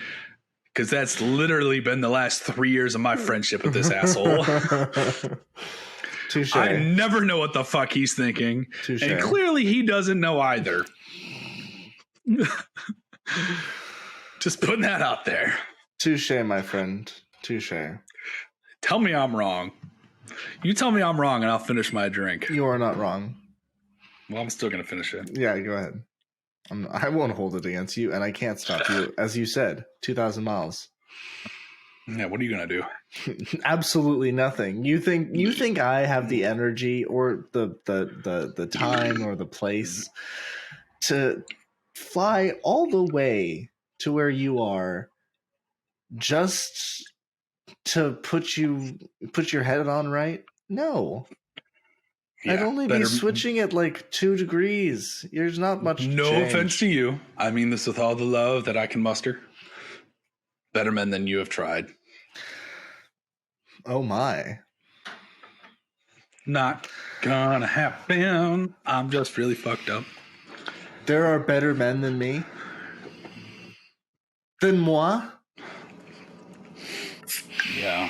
because that's literally been the last 3 years of my friendship with this asshole. Touché. I never know what the fuck he's thinking. Touché. And clearly he doesn't know either. Just putting that out there. Touché, my friend. Touché. Tell me I'm wrong. You tell me I'm wrong and I'll finish my drink. You are not wrong. Well, I'm still going to finish it. Yeah, go ahead. I won't hold it against you, and I can't stop you. As you said, 2,000 miles. Yeah, what are you going to do? Absolutely nothing. You think I have the energy or the time or the place to fly all the way to where you are just to put your head on right? No. Yeah, I'd only be switching at like 2 degrees. There's not much No change. Offense to you. I mean this with all the love that I can muster. Better men than you have tried. Oh my. Not gonna happen. I'm just really fucked up. There are better men than me? Than moi? Yeah.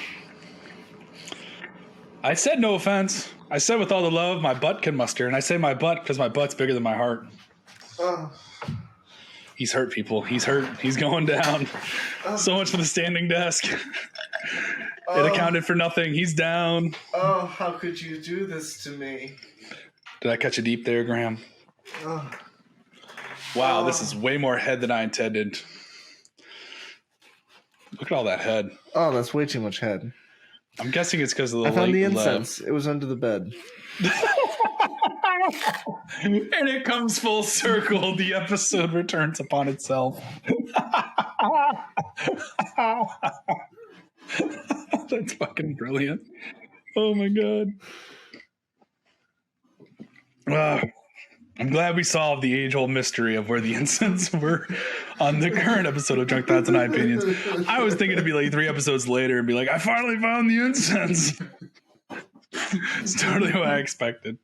I said no offense. I said with all the love my butt can muster. And I say my butt because my butt's bigger than my heart. He's hurt, people. He's hurt. He's going down. So much for the standing desk. It accounted for nothing. He's down. Oh, how could you do this to me? Did I catch a deep there, Graham? Wow, this is way more head than I intended. Look at all that head. Oh, that's way too much head. I'm guessing it's because of the I found the incense. It was under the bed. And it comes full circle. The episode returns upon itself. That's fucking brilliant. Oh my god. I'm glad we solved the age-old mystery of where the incense were on the current episode of Drunk Thoughts and High Opinions. I was thinking it'd be like 3 episodes later and be like, I finally found the incense. It's totally what I expected.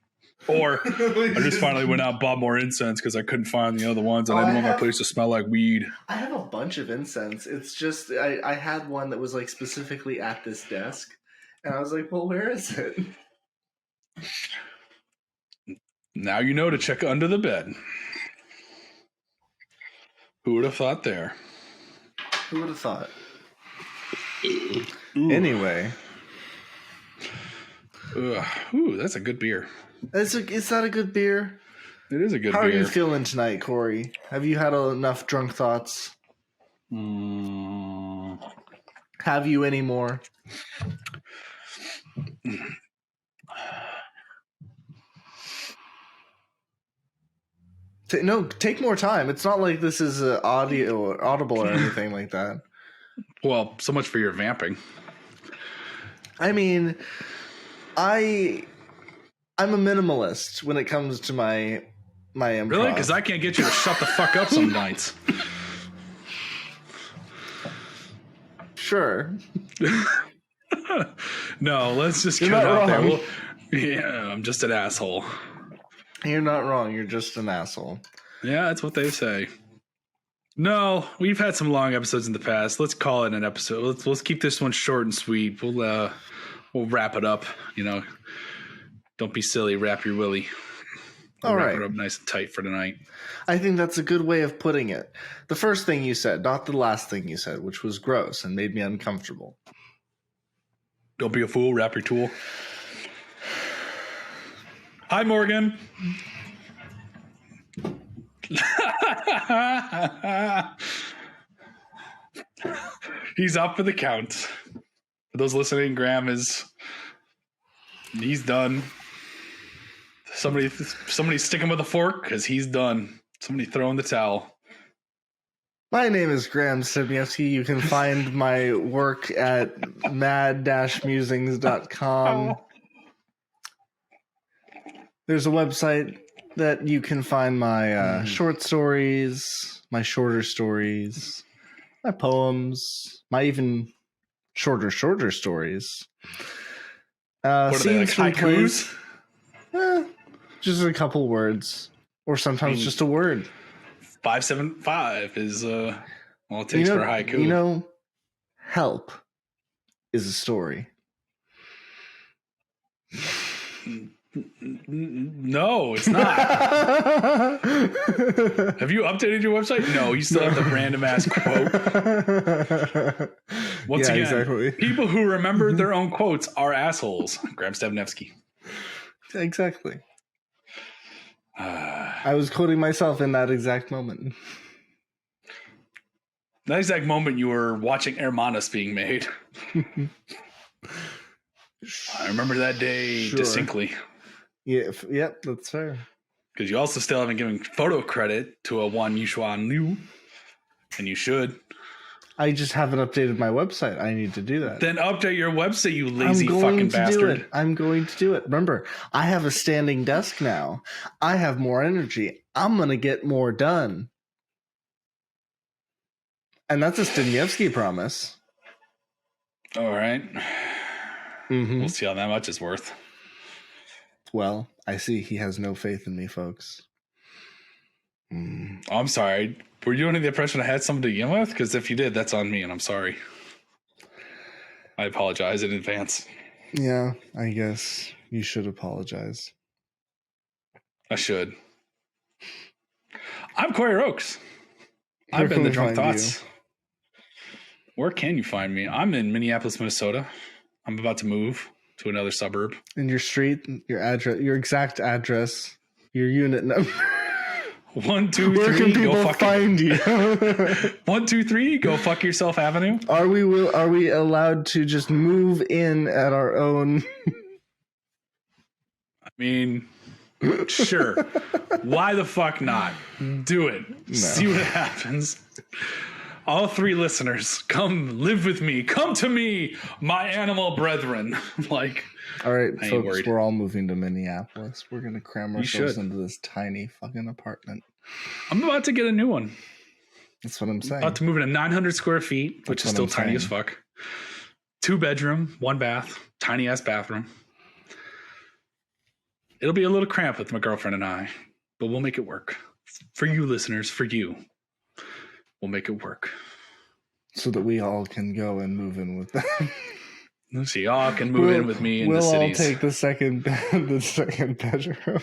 Or I just finally went out and bought more incense because I couldn't find the other ones and I didn't want my place to smell like weed. I have a bunch of incense. It's just I had one that was like specifically at this desk. And I was like, well, where is it? Now you know to check under the bed. Who would have thought there? Who would have thought? Ooh. Anyway. Ooh, that's a good beer. Is that a good beer? It is a good How beer. are you feeling tonight, Corey? Have you had enough drunk thoughts? Have you any more? Take more time. It's not like this is audio or audible or anything like that. Well, so much for your vamping. I mean, I'm a minimalist when it comes to my improv. Really? Because I can't get you to shut the fuck up some nights. Sure. No, let's just get You're it not out there. wrong. Yeah, I'm just an asshole. You're not wrong. You're just an asshole. Yeah, that's what they say. No, we've had some long episodes in the past. Let's call it an episode. Let's keep this one short and sweet. We'll wrap it up. You know, don't be silly. Wrap your willy. All wrap right. it up nice and tight for tonight. I think that's a good way of putting it. The first thing you said, not the last thing you said, which was gross and made me uncomfortable. Don't be a fool. Wrap your tool. Hi, Morgan. He's up for the count. For those listening, Graham he's done. Somebody stick him with a fork because he's done. Somebody throw in the towel. My name is Graham Stebniewski. You can find my work at mad-musings.com. There's a website that you can find my short stories, my shorter stories, my poems, my even shorter stories. What are they, like Scenes from haikus? plays. Just a couple words. Or sometimes just a word. 575 is all it takes for a haiku. You know, help is a story. No, it's not. Have you updated your website? No, you still have the random ass quote. Once again, exactly. People who remember their own quotes are assholes. Graham Stebniewski. Exactly. I was quoting myself in that exact moment. That exact moment you were watching Hermanos being made. I remember that day distinctly. Yeah, yep, that's fair. Because you also still haven't given photo credit to a Wan Yushuan Liu, and you should. I just haven't updated my website. I need to do that. Then update your website, you lazy fucking bastard. I'm going to do it. Remember, I have a standing desk now. I have more energy. I'm going to get more done. And that's a Staniewski promise. All right. Mm-hmm. We'll see how that much is worth. Well, I see he has no faith in me, folks. Oh, I'm sorry. Were you under the impression I had something to begin with? Because if you did, that's on me, and I'm sorry. I apologize in advance. Yeah, I guess you should apologize. I should. I'm Corey Oakes. I've been the Drunk Thoughts. Where can you find me? I'm in Minneapolis, Minnesota. I'm about to move to another suburb. In your street, your address, your exact address, your unit number. 1, 2, 3. Where can people find you? 1, 2, 3. Go fuck yourself, Avenue. Are we allowed to just move in at our own? I mean, sure. Why the fuck not? Do it. No. See what happens. All 3 listeners, come live with me. Come to me, my animal brethren. Like, all right, folks, worried. we're all moving to Minneapolis. We're going to cram ourselves into this tiny fucking apartment. I'm about to get a new one. That's what I'm saying. About to move into 900 square feet, which is still tiny as fuck. 2 bedroom, 1 bath, tiny ass bathroom. It'll be a little cramped with my girlfriend and I, but we'll make it work. For you listeners, for you. We'll make it work. So that we all can go and move in with them. So y'all can move in with me in the cities. We'll all take the second bedroom.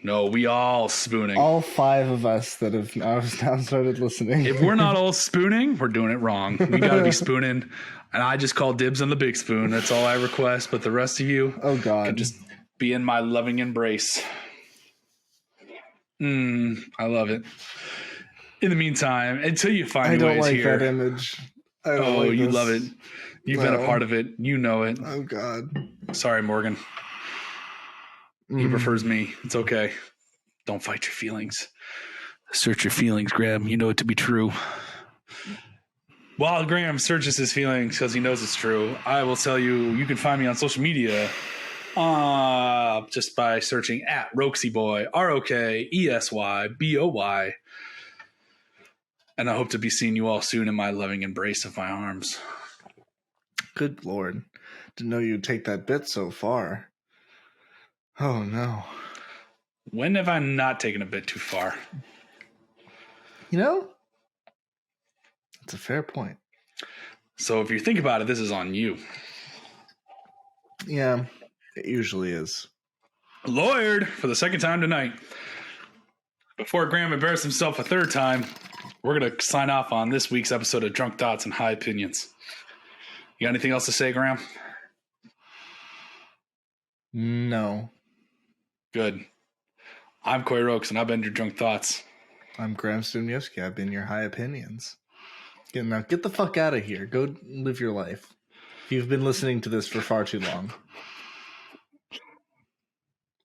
No, we all spooning. All 5 of us that have now started listening. If we're not all spooning, we're doing it wrong. We got to be spooning. And I just call dibs on the big spoon. That's all I request. But the rest of you can just be in my loving embrace. I love it. In the meantime, until you find your ways here. I don't like that image. You love it. You've been a part of it. You know it. Oh, God. Sorry, Morgan. He prefers me. It's okay. Don't fight your feelings. Search your feelings, Graham. You know it to be true. While Graham searches his feelings because he knows it's true, I will tell you can find me on social media just by searching at RokesyBoy, ROKESYBOY. And I hope to be seeing you all soon in my loving embrace of my arms. Good Lord. Didn't know you'd take that bit so far. Oh, no. When have I not taken a bit too far? You know, that's a fair point. So if you think about it, this is on you. Yeah, it usually is. Lawyered for the second time tonight. Before Graham embarrassed himself a third time, we're going to sign off on this week's episode of Drunk Thoughts and High Opinions. You got anything else to say, Graham? No. Good. I'm Coy Rokes, and I've been your Drunk Thoughts. I'm Graham Stumniewski. I've been your High Opinions. Now, get the fuck out of here. Go live your life. You've been listening to this for far too long.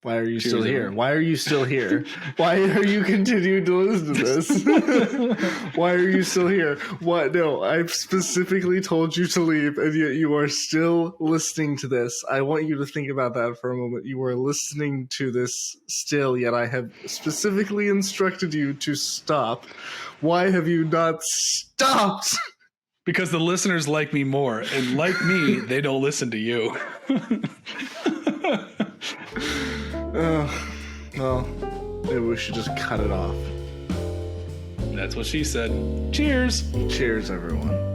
Why are you still here? Why are you still here? Why are you continuing to listen to this? Why are you still here? What? No, I've specifically told you to leave, and yet you are still listening to this. I want you to think about that for a moment. You are listening to this still, yet I have specifically instructed you to stop. Why have you not stopped? Because the listeners like me more, and like me, they don't listen to you. Well, maybe we should just cut it off. That's what she said. Cheers. Cheers, everyone.